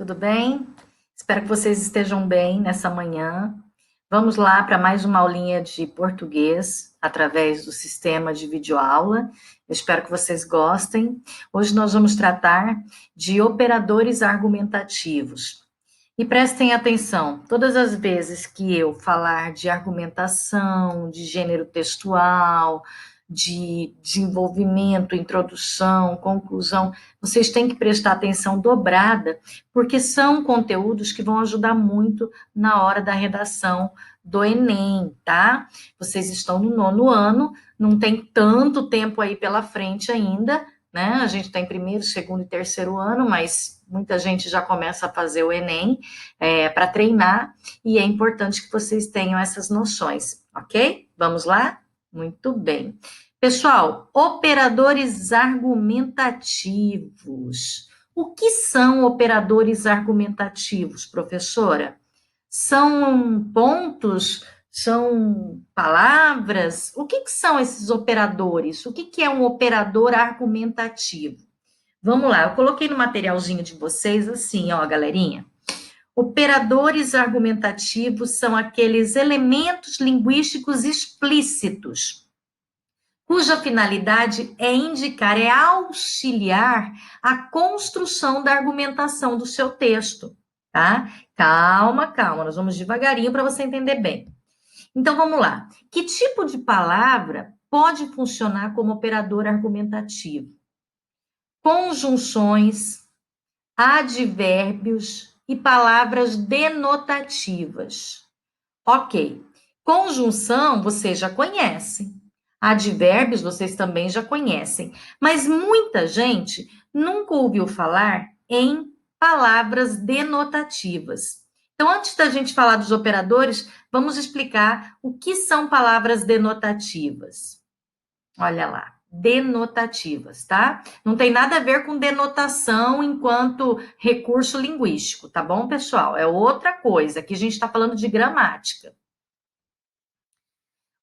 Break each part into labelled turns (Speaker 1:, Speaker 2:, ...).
Speaker 1: tudo bem? Espero que vocês estejam bem nessa manhã. Vamos lá para mais uma aulinha de português através do sistema de videoaula. Eu espero que vocês gostem. Hoje nós vamos tratar de operadores argumentativos. E prestem atenção, todas as vezes que eu falar de argumentação, de gênero textual, de desenvolvimento, introdução, conclusão, vocês têm que prestar atenção dobrada, porque são conteúdos que vão ajudar muito na hora da redação do Enem, tá? Vocês estão no 9º ano, não tem tanto tempo aí pela frente ainda, né? A gente está em 1º, 2º e 3º ano, mas muita gente já começa a fazer o Enem para treinar, e é importante que vocês tenham essas noções, ok? Vamos lá? Muito bem. Pessoal, operadores argumentativos. O que são operadores argumentativos, professora? São pontos? São palavras? O que são esses operadores? O que é um operador argumentativo? Vamos lá, eu coloquei no materialzinho de vocês assim, ó, galerinha. Operadores argumentativos são aqueles elementos linguísticos explícitos, cuja finalidade é indicar, é auxiliar a construção da argumentação do seu texto, tá? Calma, nós vamos devagarinho para você entender bem. Então, vamos lá. Que tipo de palavra pode funcionar como operador argumentativo? Conjunções, advérbios e palavras denotativas. Ok. Conjunção, você já conhece. Advérbios, vocês também já conhecem. Mas muita gente nunca ouviu falar em palavras denotativas. Então, antes da gente falar dos operadores, vamos explicar o que são palavras denotativas. Olha lá, denotativas, tá? Não tem nada a ver com denotação enquanto recurso linguístico, tá bom, pessoal? É outra coisa, aqui a gente está falando de gramática.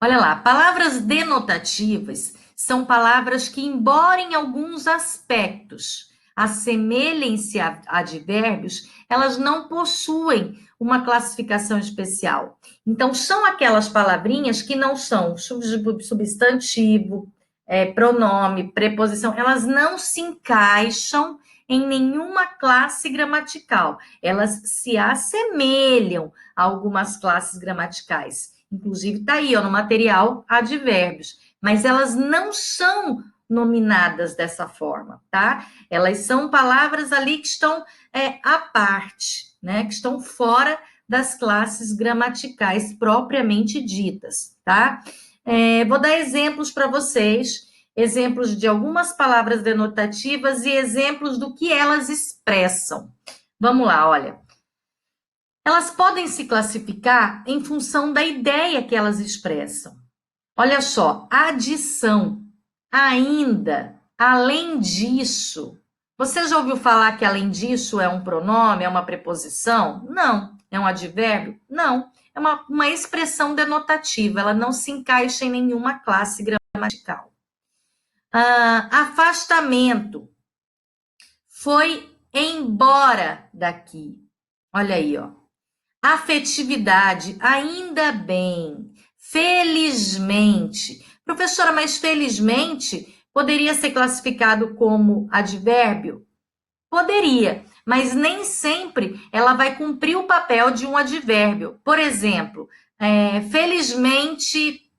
Speaker 1: Olha lá, palavras denotativas são palavras que, embora em alguns aspectos assemelhem-se a advérbios, elas não possuem uma classificação especial. Então, são aquelas palavrinhas que não são substantivo, pronome, preposição, elas não se encaixam em nenhuma classe gramatical. Elas se assemelham a algumas classes gramaticais. Inclusive, está aí, ó, no material, advérbios. Mas elas não são nominadas dessa forma, tá? Elas são palavras ali que estão à parte, né? Que estão fora das classes gramaticais propriamente ditas, tá? Vou dar exemplos para vocês, exemplos de algumas palavras denotativas e exemplos do que elas expressam. Vamos lá, olha. Elas podem se classificar em função da ideia que elas expressam. Olha só, adição, ainda, além disso. Você já ouviu falar que além disso é um pronome, é uma preposição? Não. É um advérbio? Não. É uma expressão denotativa, ela não se encaixa em nenhuma classe gramatical. Afastamento. Foi embora daqui. Olha aí, ó. Afetividade, ainda bem. Felizmente. Professora, mas felizmente poderia ser classificado como advérbio? Poderia, mas nem sempre ela vai cumprir o papel de um advérbio. Por exemplo, felizmente,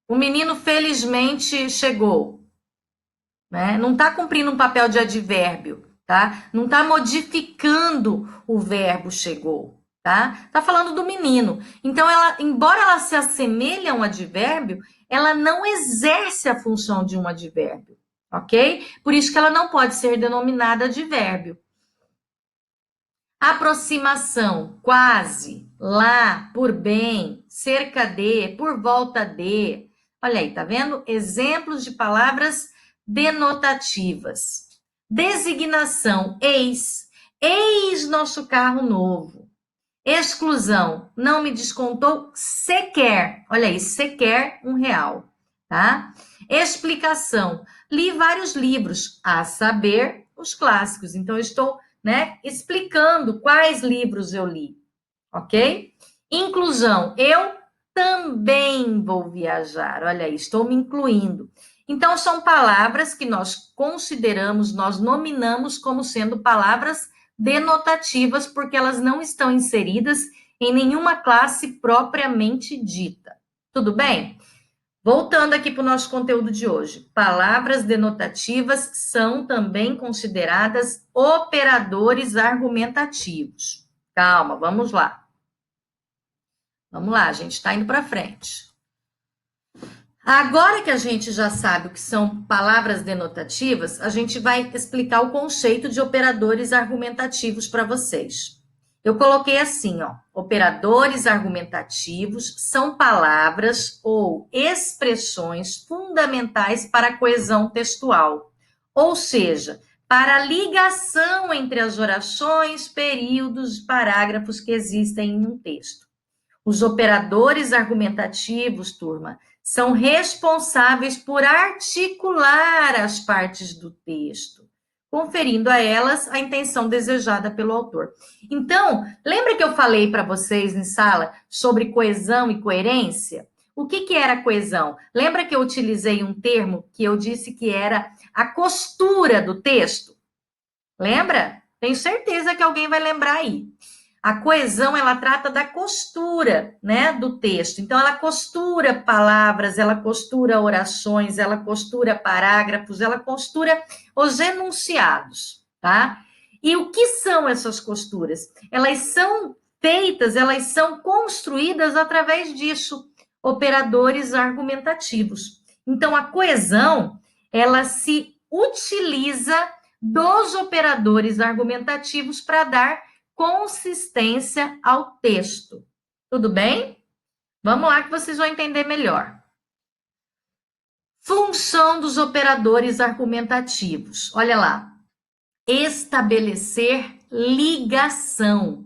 Speaker 1: o menino felizmente chegou. Né? Não está cumprindo um papel de advérbio, tá? Não está modificando o verbo chegou, tá? Tá falando do menino. Então, embora ela se assemelhe a um advérbio, ela não exerce a função de um advérbio, ok? Por isso que ela não pode ser denominada advérbio. Aproximação, quase, lá, por bem, cerca de, por volta de. Olha aí, tá vendo? Exemplos de palavras denotativas. Designação, eis. Eis nosso carro novo. Exclusão, não me descontou sequer. Olha aí, sequer R$1, tá? Explicação, li vários livros, a saber, os clássicos. Então, eu estou, né, explicando quais livros eu li, ok? Inclusão, eu também vou viajar. Olha aí, estou me incluindo. Então, são palavras que nós consideramos, nós nominamos como sendo palavras denotativas, porque elas não estão inseridas em nenhuma classe propriamente dita. Tudo bem? Voltando aqui para o nosso conteúdo de hoje. Palavras denotativas são também consideradas operadores argumentativos. Calma, vamos lá. Vamos lá, a gente está indo para frente. Agora que a gente já sabe o que são palavras denotativas, a gente vai explicar o conceito de operadores argumentativos para vocês. Eu coloquei assim, ó, operadores argumentativos são palavras ou expressões fundamentais para a coesão textual, ou seja, para a ligação entre as orações, períodos, parágrafos que existem em um texto. Os operadores argumentativos, turma, são responsáveis por articular as partes do texto, conferindo a elas a intenção desejada pelo autor. Então, lembra que eu falei para vocês em sala sobre coesão e coerência? O que era coesão? Lembra que eu utilizei um termo que eu disse que era a costura do texto? Lembra? Tenho certeza que alguém vai lembrar aí. A coesão, ela trata da costura, né, do texto. Então, ela costura palavras, ela costura orações, ela costura parágrafos, ela costura os enunciados, tá? E o que são essas costuras? Elas são feitas, elas são construídas através disso, operadores argumentativos. Então, a coesão, ela se utiliza dos operadores argumentativos para dar consistência ao texto. Tudo bem? Vamos lá que vocês vão entender melhor. Função dos operadores argumentativos. Olha lá. Estabelecer ligação.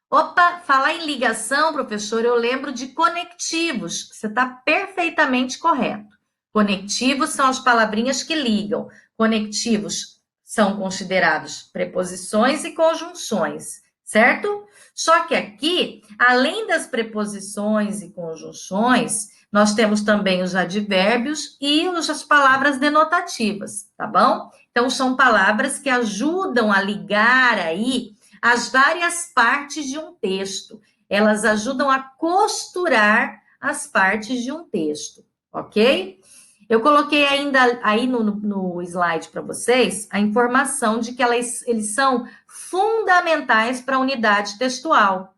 Speaker 1: Opa, falar em ligação, professor, eu lembro de conectivos. Você está perfeitamente correto. Conectivos são as palavrinhas que ligam. Conectivos são considerados preposições e conjunções, certo? Só que aqui, além das preposições e conjunções, nós temos também os advérbios e as palavras denotativas, tá bom? Então, são palavras que ajudam a ligar aí as várias partes de um texto. Elas ajudam a costurar as partes de um texto, ok? Eu coloquei ainda aí no slide para vocês a informação de que eles são fundamentais para a unidade textual.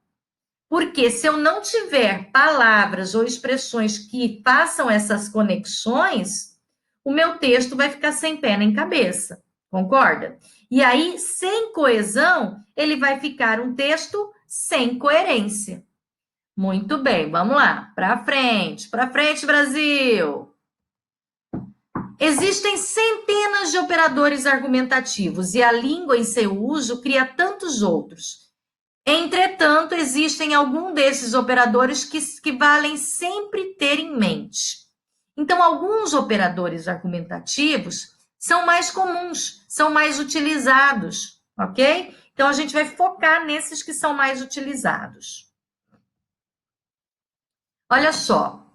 Speaker 1: Porque se eu não tiver palavras ou expressões que façam essas conexões, o meu texto vai ficar sem pé nem cabeça, concorda? E aí, sem coesão, ele vai ficar um texto sem coerência. Muito bem, vamos lá, para frente, Brasil! Existem centenas de operadores argumentativos e a língua em seu uso cria tantos outros. Entretanto, existem alguns desses operadores que valem sempre ter em mente. Então, alguns operadores argumentativos são mais comuns, são mais utilizados, ok? Então, a gente vai focar nesses que são mais utilizados. Olha só,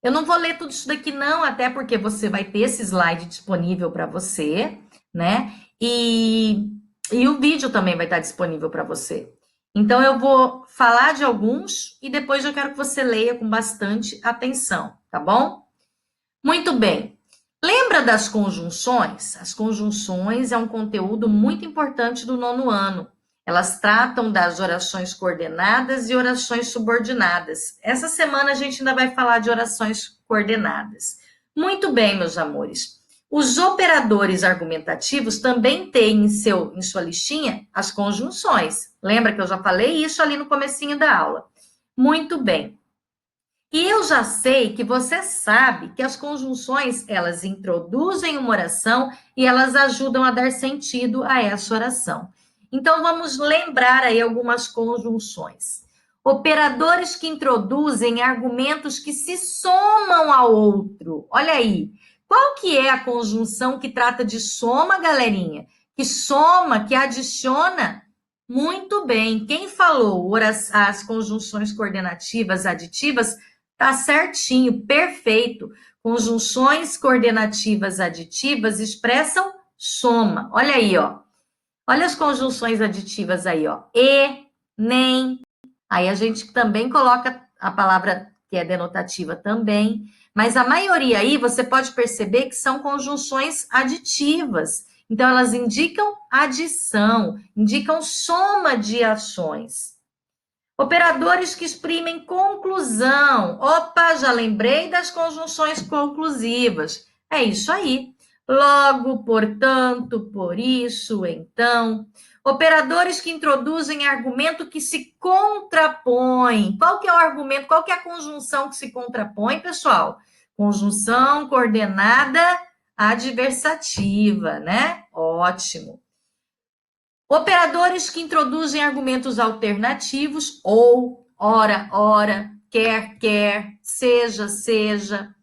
Speaker 1: eu não vou ler tudo isso daqui não, até porque você vai ter esse slide disponível para você, né? E o vídeo também vai estar disponível para você. Então, eu vou falar de alguns e depois eu quero que você leia com bastante atenção, tá bom? Muito bem. Lembra das conjunções? As conjunções é um conteúdo muito importante do 9º ano. Elas tratam das orações coordenadas e orações subordinadas. Essa semana a gente ainda vai falar de orações coordenadas. Muito bem, meus amores. Os operadores argumentativos também têm em sua listinha as conjunções. Lembra que eu já falei isso ali no comecinho da aula? Muito bem. E eu já sei que você sabe que as conjunções, elas introduzem uma oração e elas ajudam a dar sentido a essa oração. Então, vamos lembrar aí algumas conjunções. Operadores que introduzem argumentos que se somam ao outro. Olha aí. Qual que é a conjunção que trata de soma, galerinha? que soma, que adiciona. Muito bem. Quem falou as conjunções coordenativas aditivas, tá certinho, perfeito. Conjunções coordenativas aditivas expressam soma. Olha aí, ó. Olha as conjunções aditivas aí, ó. E, nem. Aí a gente também coloca a palavra que é denotativa também. Mas a maioria aí, você pode perceber que são conjunções aditivas. Então, elas indicam adição, indicam soma de ações. Operadores que exprimem conclusão. Opa, já lembrei das conjunções conclusivas. É isso aí. Logo, portanto, por isso, então. Operadores que introduzem argumento que se contrapõe. Qual que é o argumento? Qual que é a conjunção que se contrapõe, pessoal? Conjunção coordenada adversativa, né? Ótimo. Operadores que introduzem argumentos alternativos, ou, ora, ora, quer, quer, seja, seja.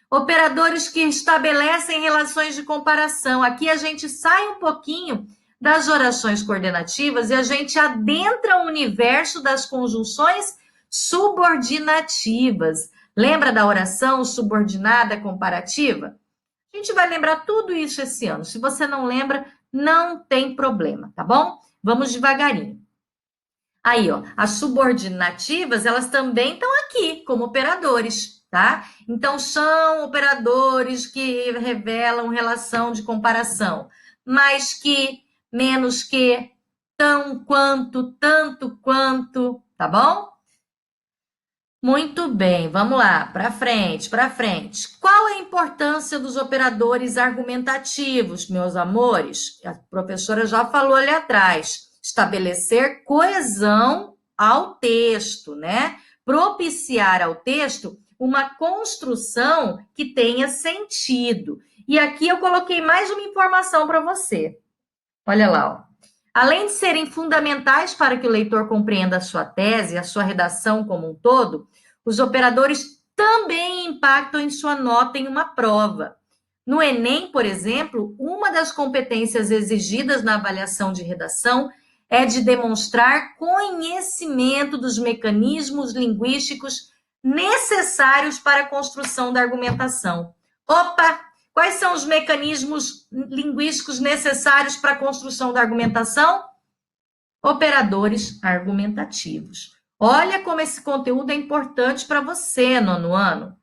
Speaker 1: Operadores que estabelecem relações de comparação. Aqui a gente sai um pouquinho das orações coordenativas e a gente adentra o universo das conjunções subordinativas. Lembra da oração subordinada comparativa? A gente vai lembrar tudo isso esse ano. Se você não lembra, não tem problema, tá bom? Vamos devagarinho. Aí, ó, as subordinativas, elas também estão aqui como operadores, tá? Então, são operadores que revelam relação de comparação. Mais que, menos que, tão quanto, tanto quanto, tá bom? Muito bem, vamos lá, para frente, para frente. Qual é a importância dos operadores argumentativos, meus amores? A professora já falou ali atrás. Estabelecer coesão ao texto, né? Propiciar ao texto uma construção que tenha sentido. E aqui eu coloquei mais uma informação para você. Olha lá, ó. Além de serem fundamentais para que o leitor compreenda a sua tese, a sua redação como um todo, os operadores também impactam em sua nota em uma prova. No Enem, por exemplo, uma das competências exigidas na avaliação de redação é de demonstrar conhecimento dos mecanismos linguísticos necessários para a construção da argumentação. Opa! Quais são os mecanismos linguísticos necessários para a construção da argumentação? Operadores argumentativos. Olha como esse conteúdo é importante para você, nono ano.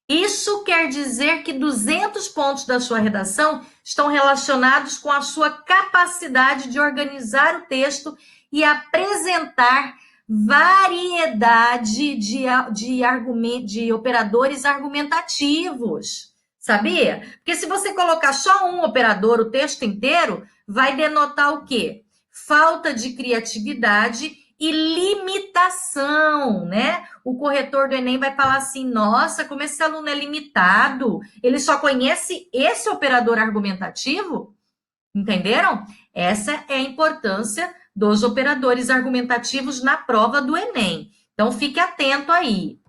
Speaker 1: Isso quer dizer que 200 pontos da sua redação estão relacionados com a sua capacidade de organizar o texto e apresentar variedade de operadores argumentativos. Sabia? Porque se você colocar só um operador o texto inteiro, vai denotar o quê? Falta de criatividade e limitação, né? O corretor do Enem vai falar assim: nossa, como esse aluno é limitado, ele só conhece esse operador argumentativo? Entenderam? Essa é a importância dos operadores argumentativos na prova do Enem. Então, fique atento aí.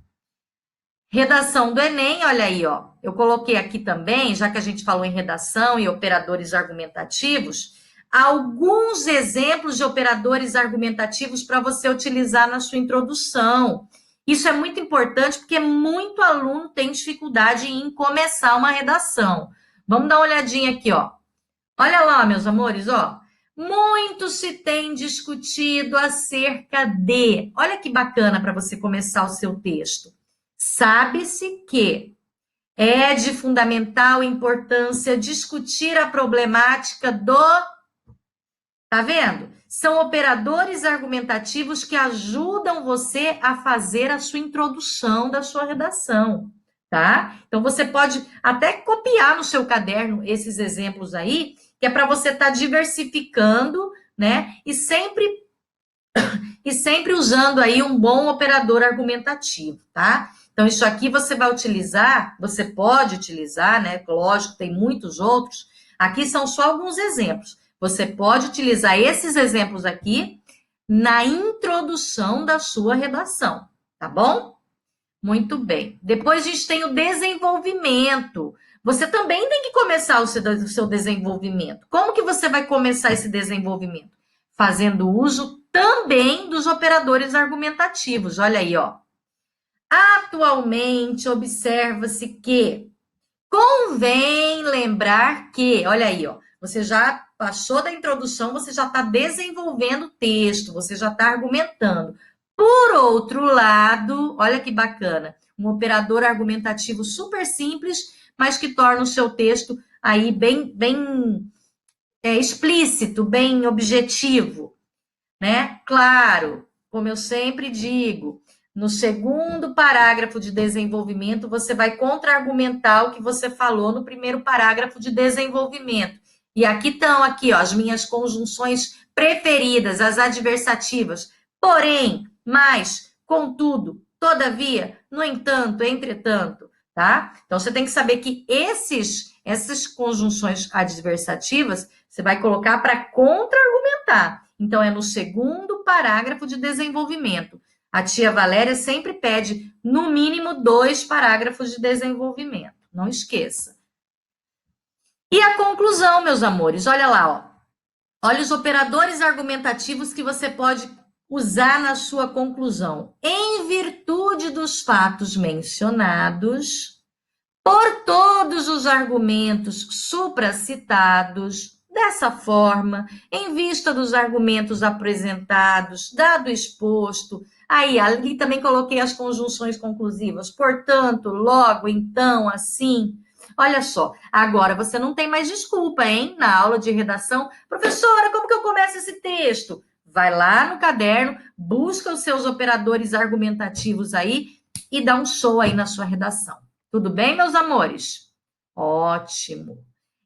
Speaker 1: Redação do Enem, olha aí, ó. Eu coloquei aqui também, já que a gente falou em redação e operadores argumentativos, alguns exemplos de operadores argumentativos para você utilizar na sua introdução. Isso é muito importante porque muito aluno tem dificuldade em começar uma redação. Vamos dar uma olhadinha aqui, ó. Olha lá, meus amores, ó. Muito se tem discutido acerca de. Olha que bacana para você começar o seu texto. Sabe-se que é de fundamental importância discutir a problemática do. Tá vendo? São operadores argumentativos que ajudam você a fazer a sua introdução da sua redação, tá? Então você pode até copiar no seu caderno esses exemplos aí, que é para você estar diversificando, né? E sempre usando aí um bom operador argumentativo, tá? Então, isso aqui você vai utilizar, você pode utilizar, né? Lógico, tem muitos outros. Aqui são só alguns exemplos. Você pode utilizar esses exemplos aqui na introdução da sua redação, tá bom? Muito bem. Depois a gente tem o desenvolvimento. você também tem que começar o seu desenvolvimento. Como que você vai começar esse desenvolvimento? Fazendo uso também dos operadores argumentativos. Olha aí, ó. Atualmente, observa-se que convém lembrar que, olha aí, ó, você já passou da introdução, você já está desenvolvendo o texto, você já está argumentando. Por outro lado, olha que bacana, um operador argumentativo super simples, mas que torna o seu texto aí bem explícito, bem objetivo, né? Claro, como eu sempre digo, no segundo parágrafo de desenvolvimento, você vai contra-argumentar o que você falou no primeiro parágrafo de desenvolvimento. E aqui estão aqui, ó, as minhas conjunções preferidas, as adversativas. Porém, mas, contudo, todavia, no entanto, entretanto, tá? Então você tem que saber que essas conjunções adversativas você vai colocar para contra-argumentar. Então é no segundo parágrafo de desenvolvimento. A tia Valéria sempre pede, no mínimo, 2 parágrafos de desenvolvimento. Não esqueça. E a conclusão, meus amores, olha lá, ó. Olha os operadores argumentativos que você pode usar na sua conclusão. Em virtude dos fatos mencionados, por todos os argumentos supracitados, dessa forma, em vista dos argumentos apresentados, dado exposto, aí ali também coloquei as conjunções conclusivas, portanto, logo, então, assim. Olha só, agora você não tem mais desculpa, hein? Na aula de redação, professora, como que eu começo esse texto? Vai lá no caderno, busca os seus operadores argumentativos aí e dá um show aí na sua redação. Tudo bem, meus amores? Ótimo.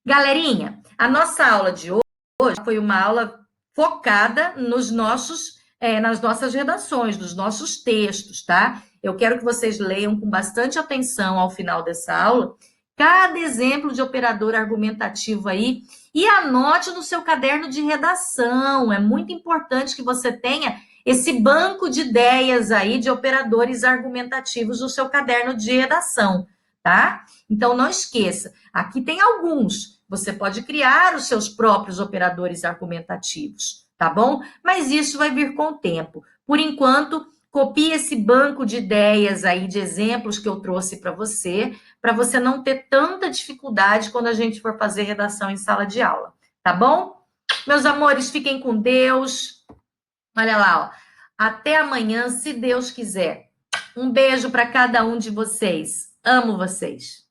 Speaker 1: Galerinha, a nossa aula de hoje foi uma aula focada nas nossas redações, nos nossos textos, tá? Eu quero que vocês leiam com bastante atenção ao final dessa aula cada exemplo de operador argumentativo aí e anote no seu caderno de redação. É muito importante que você tenha esse banco de ideias aí de operadores argumentativos no seu caderno de redação, tá? Então não esqueça, aqui tem alguns. Você pode criar os seus próprios operadores argumentativos, tá bom? Mas isso vai vir com o tempo. Por enquanto, copie esse banco de ideias aí, de exemplos que eu trouxe para você não ter tanta dificuldade quando a gente for fazer redação em sala de aula, tá bom? Meus amores, fiquem com Deus. Olha lá, ó. Até amanhã, se Deus quiser. Um beijo para cada um de vocês. Amo vocês.